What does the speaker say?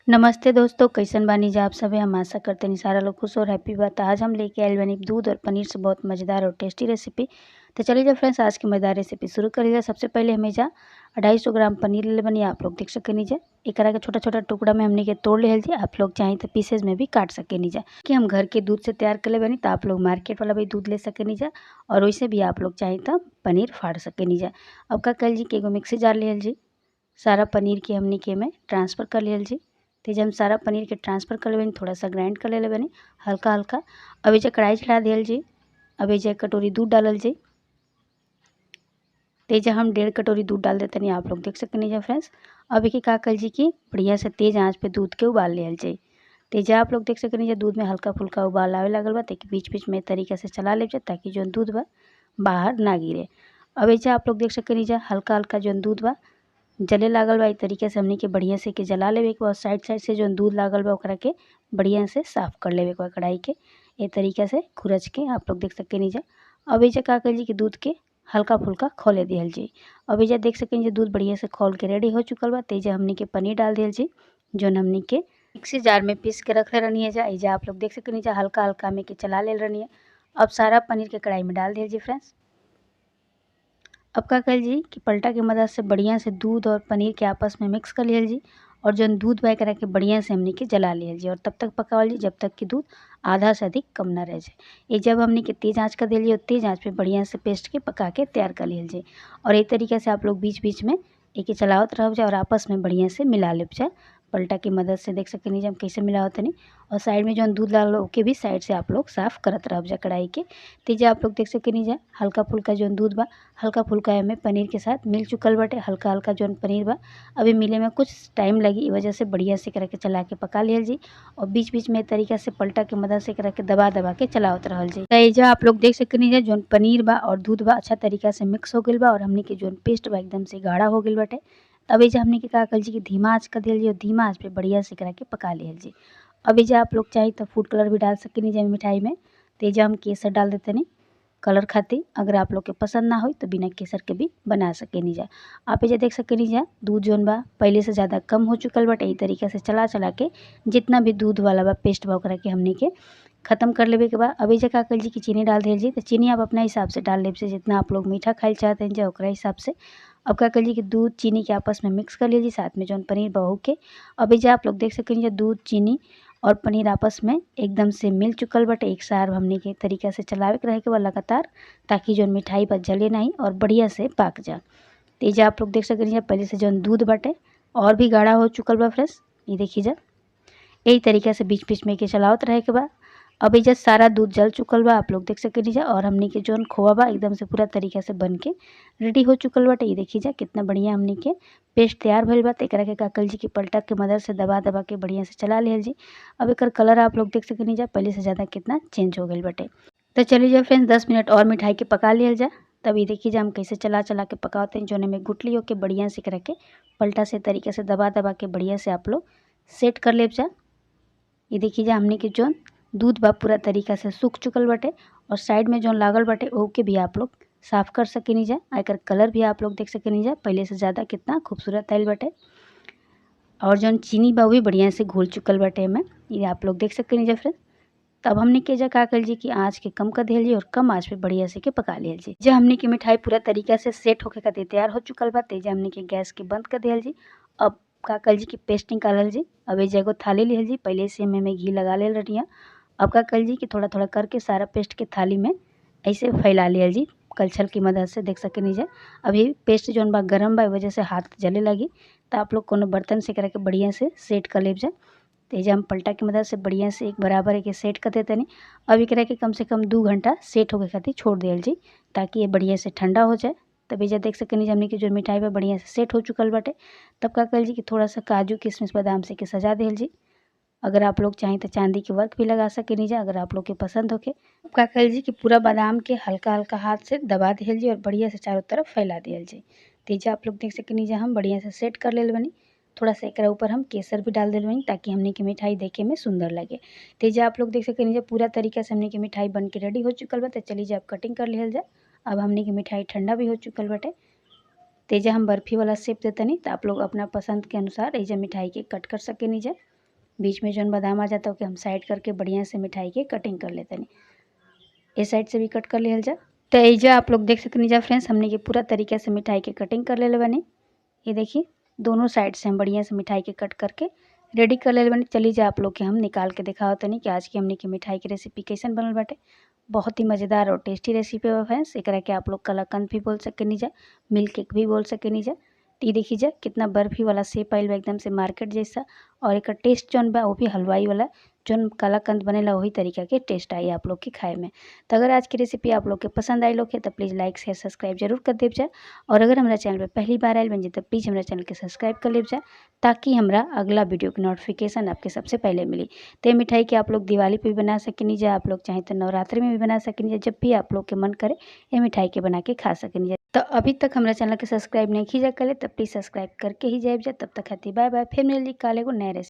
नमस्ते दोस्तों, कैसन बानी जा आप सभे। हम आशा करते हैं सारा लोग खुश और हैप्पी बा। आज हम लेके आइल बानी दूध और पनीर से बहुत मज़ेदार और टेस्टी रेसिपी। तो चलिए जा फ्रेंड्स, आज की मज़ेदार रेसिपी शुरू करिएगा। सबसे पहले हमें जा 250 ग्राम पनीर ले बनी। आप लोग देख सकेनी जा एकरा के छोटा छोटा टुकड़ा में हमने के तोड़ ले जी। आप लोग चाहें तो पीसेज में भी काट सकेनी जा। कि हम घर के दूध से तैयार कर ले बनी, तो आप लोग मार्केट वाला भी दूध ले सकेनी जा और वैसे भी आप लोग चाहें तो पनीर फाड़ सकेनी जा। अब का कल जी के एगो मिक्सी जार ले जी। सारा पनीर के हमने के में ट्रांसफ़र कर लियल जी। तेज हम सारा पनीर के ट्रांसफ़र कर लेबनी, थोड़ा सा ग्राइंड कर ले बनी हल्का हल्का। अब जे कढ़ाई चढ़ा दियल जी। अब जे कटोरी दूध डालल जी। तेज हम 1.5 कटोरी दूध डाल देते नहीं। आप लोग देख सकते नहीं फ्रेंड्स। अब एक का कल जी की बढ़िया से तेज़ आंच पे दूध के उबाल लियल जी। तेज आप लोग देख सकते नहीं दूध में हल्का फुल्का उबाल आवे लगल बा, ताकि बीच बीच में तरीके से चला ले ताकि जो दूध बा बाहर ना गिरे। अब ऐसे आप लोग देख सकते नहीं हल्का हल्का जो दूध बा जले लागल बा। तरीके से हमनी के बढ़िया से के जला लेवे के बाद साइड साइड से जो दूध लागल बा ओकरा के बढ़िया से साफ कर लेवे के बाद कढ़ाई के ये तरीके से खुरच के आप लोग देख सके नीचे। अब ये का कर जी कि दूध के हल्का फुल्का खोले दियल जी। अब ये देख सके नीचे दूध बढ़िया से खोल के रेडी हो चुकल बा। तेज हमनी के पनीर डाल दियल जी, जो हमनी के मिक्सी जार में पीस के रख ले रहनी है जा। ये आप लोग देख सके नीचे हल्का हल्का में के चला ले रहनी है। अब सारा पनीर के कढ़ाई में डाल दियल जी फ्रेंड्स। अब का कर जी कि पलटा की मदद से बढ़िया से दूध और पनीर के आपस में मिक्स कर लियल जी। और जो दूध बह करा के बढ़िया से हमने के जला लियल जी। और तब तक पकावल जी जब तक कि दूध आधा से अधिक कम ना रह जाए। ये जब हमने के तेज़ आंच कर दिली और तेज़ आंच पे बढ़िया से पेस्ट के पका के तैयार कर लियल जी। और एक तरीके से आप लोग बीच बीच में एक चलावत रह जाए और आपस में बढ़िया से मिला ले जाए। पलटा की मदद से देख सके नहीं हम कैसे मिला होते नहीं। और साइड में जो दूध डाल ओके भी साइड से आप लोग साफ करत रह जाए कढ़ाई के। तेज आप लोग देख सके नहीं जाए हल्का फुल्का जो दूध बा हल्का फुल्का में पनीर के साथ मिल चुकल बाटे। हल्का हल्का जो पनीर बा अभी मिले में कुछ टाइम लगी, वजह से बढ़िया से करा के चला के पका लियल जी। और बीच बीच में तरीका से पलटा के मदद से करा के दबा दबा के चलावत रहल जी। एजा आप लोग देख सकनी है जो पनीर बा और दूध बा अच्छा तरीका से मिक्स हो गइल बा और हमनी के जो पेस्ट बा एकदम से गाढ़ा हो गइल बाटे। तब एजा हमनी के का कल जी कि धीमा आंच कर दियल जी और धीमा आंच पे बढ़िया से करा के पका लियल जी। अब एजा आप लोग चाहे तो फूड कलर भी डाल सकेनी जा मिठाई में। तेजा हम केसर डाल देते नहीं कलर खातिर। अगर आप लोग के पसंद ना हो तो बिना केसर के भी बना सकेनी जा। आप ये देख सकेनी जा दूध जोन बा पहले से ज़्यादा कम हो चुकल बाटे। ई तरीके से चला चला के जितना भी दूध वाला बा पेस्ट बा ओकरा के हमनी के खत्म कर लेवे के बाद अभी का कल जी की चीनी डाल दियल जी। तो चीनी आप अपना हिसाब से डाल लेब से जितना आप लोग मीठा खाइल चाहते हैं जा ओकरा हिसाब से। अब का कल जी कि दूध चीनी के आपस में मिक्स कर लीजिए साथ में जो पनीर बहू के। अभी जो आप लोग देख सकेंगे दूध चीनी और पनीर आपस में एकदम से मिल चुकल बटे। एक सार हमने के तरीका से चलावे के रहे के बाद लगातार, ताकि जो मिठाई पर जले नहीं और बढ़िया से पाक जा। तो ये आप लोग देख सकेंगे पहले से जो दूध बटे और भी गाढ़ा हो चुकल बा फ्रेंड्स। ये देखिए जा यही तरीके से बीच बीच में के चलावत रहे के बाद अभी जब सारा दूध जल चुकल बा आप लोग देख सके जा। और हमने के जो खोआ बा एकदम से पूरा तरीके से बन के रेडी हो चुकल बाटे। ये देखिए जा कितना बढ़िया हमने के पेस्ट तैयार भइल बा। एकरा के काकल जी की पलटा के मदद से दबा दबा के बढ़िया से चला लियल जी। अब एकर कलर आप लोग देख सके जा पहले से ज़्यादा कितना चेंज हो गई बाटे। तो चलिए जा फ्रेंड्स 10 मिनट और मिठाई के पका लियल जा। तब ये देखिए जा हम कैसे चला चला के पकाते हैं। जोने में गुटली होके बढ़िया से करा के पलटा से तरीके से दबा दबा के बढ़िया से आप लोग सेट कर ले जा। ये देखिए जा हमने के जो दूध बा पूरा तरीका से सूख चुकल बाटे और साइड में जो लागल बाटे ओके भी आप लोग साफ कर सकेनी जा। एकर कलर भी आप लोग देख सकेनी जा पहले से ज़्यादा कितना खूबसूरत आइल बाटे। और जो चीनी बा भी बढ़िया से घुल चुकल बाटे में, ये आप लोग देख सकेनी जा फ्रेंड्स। तब हमने के जा का कर जी कि आँच के कम कर दियल जी और कम आँच पे बढ़िया से के पका लियल जी। जब हमने की मिठाई पूरा तरीका से सेट होके खातिर तैयार हो चुकल बा तेज हमने के गैस के बंद कर दियल जी। अब का कर जी की पेस्ट निकालल जी। अब ये एगो थाली लियल जी, पहले से में घी लगा ले रही। अब का कर जी कि थोड़ा थोड़ा करके सारा पेस्ट के थाली में ऐसे फैला लियल जी कलछल की मदद से। देख सके नीचे अभी पेस्ट जो बा गरम बा वजह से हाथ जले लगी। तो आप लोग कोनो बर्तन से करा के बढ़िया से सेट कर लेब जाए। तेज हम पलटा की मदद से बढ़िया से एक बराबर एक सेट कर देते नहीं। अब एकरा के कम से कम 2 घंटा सेट होके खातिर छोड़ दियल जी, ताकि ये बढ़िया से ठंडा हो जाए। तब ये देख सके नीचे हमने की जो मिठाई पे बढ़िया से सेट हो चुकल बाटे। तब का कर जी कि थोड़ा सा काजू किशमिश बादाम से के सजा दियल जी। अगर आप लोग चाहें तो चांदी के वर्क भी लगा सके नीचे अगर आप लोग के पसंद होके। का कर जी कि पूरा बादाम के हल्का हल्का हाथ से दबा दियल जी और बढ़िया से चारों तरफ फैला दियल जी। तेजा आप लोग देख सके नीचे हम बढ़िया से सेट कर ले बनी। थोड़ा सा एक ऊपर हम केसर भी डाल दिल बनी ताकि हमने की मिठाई देखे में सुंदर लगे। तेजा आप लोग देख सके नीचे पूरा तरीका से हमने की मिठाई बन के रेडी हो चुकल बा। तो चलिए जब कटिंग कर लियल जाए। अब हमने की मिठाई ठंडा भी हो चुकल बाटे। तेजा हम बर्फी वाला शेप देते नहीं, तो आप लोग अपना पसंद के अनुसार एजा मिठाई के कट कर सके नीचे। बीच में जौन बादाम आ जाता ओके हम साइड करके बढ़िया से मिठाई के कटिंग कर लेतनी। इस साइड से भी कट कर लिहल जा। तो एजा आप लोग देख सकनी जा फ्रेंड्स, हमने के पूरा तरीके से मिठाई के कटिंग कर लेले बानी। ये देखिए दोनों साइड से हम बढ़िया से मिठाई के कट करके रेडी कर लेले बानी। चली जा आप लोग के हम निकाल के दिखाओ तनी कि आज की हमने की मिठाई की रेसिपी कैसन बनल बाटे। बहुत ही मज़ेदार और टेस्टी रेसिपी बा फ्रेंड्स। एकरा के आप लोग कलाकंद भी बोल सकेनी जा, मिल्क केक भी बोल सकेनी जा। तो ये देखी जा कितना बर्फी वाला शेप आइल बा एकदम से मार्केट जैसा, और एक टेस्ट जौन बा वो भी हलवाई वाला जौन कलाकंद बनेला वही तरीका के टेस्ट आई आप लोग के खाए में। तो अगर आज की रेसिपी आप लोग के पसंद आई लोग है तो प्लीज़ लाइक शेयर सब्सक्राइब जरूर कर देव जा। और अगर हमारा चैनल पर पहली बार आयल बन जाए तो प्लीज़ हमारा चैनल के सब्सक्राइब कर लेव जा, ताकि हमारा अगला वीडियो की नोटिफिकेशन आपके सबसे पहले मिली। तो ये मिठाई के आप लोग दिवाली पे भी बना सकेनी जा, आप लोग चाहें तो नवरात्रि में भी बना सकेनी जा, जब भी आप लोग के मन करे ये मिठाई के बना के खा सकेनी जा। तो अभी तक हमारा चैनल के सब्सक्राइब नहीं कीजा करे तो प्लीज़ सब्सक्राइब करके ही जाए जा। तब तक खाती बाय बाय, फिर मिल जी काले को नए रेसिपी।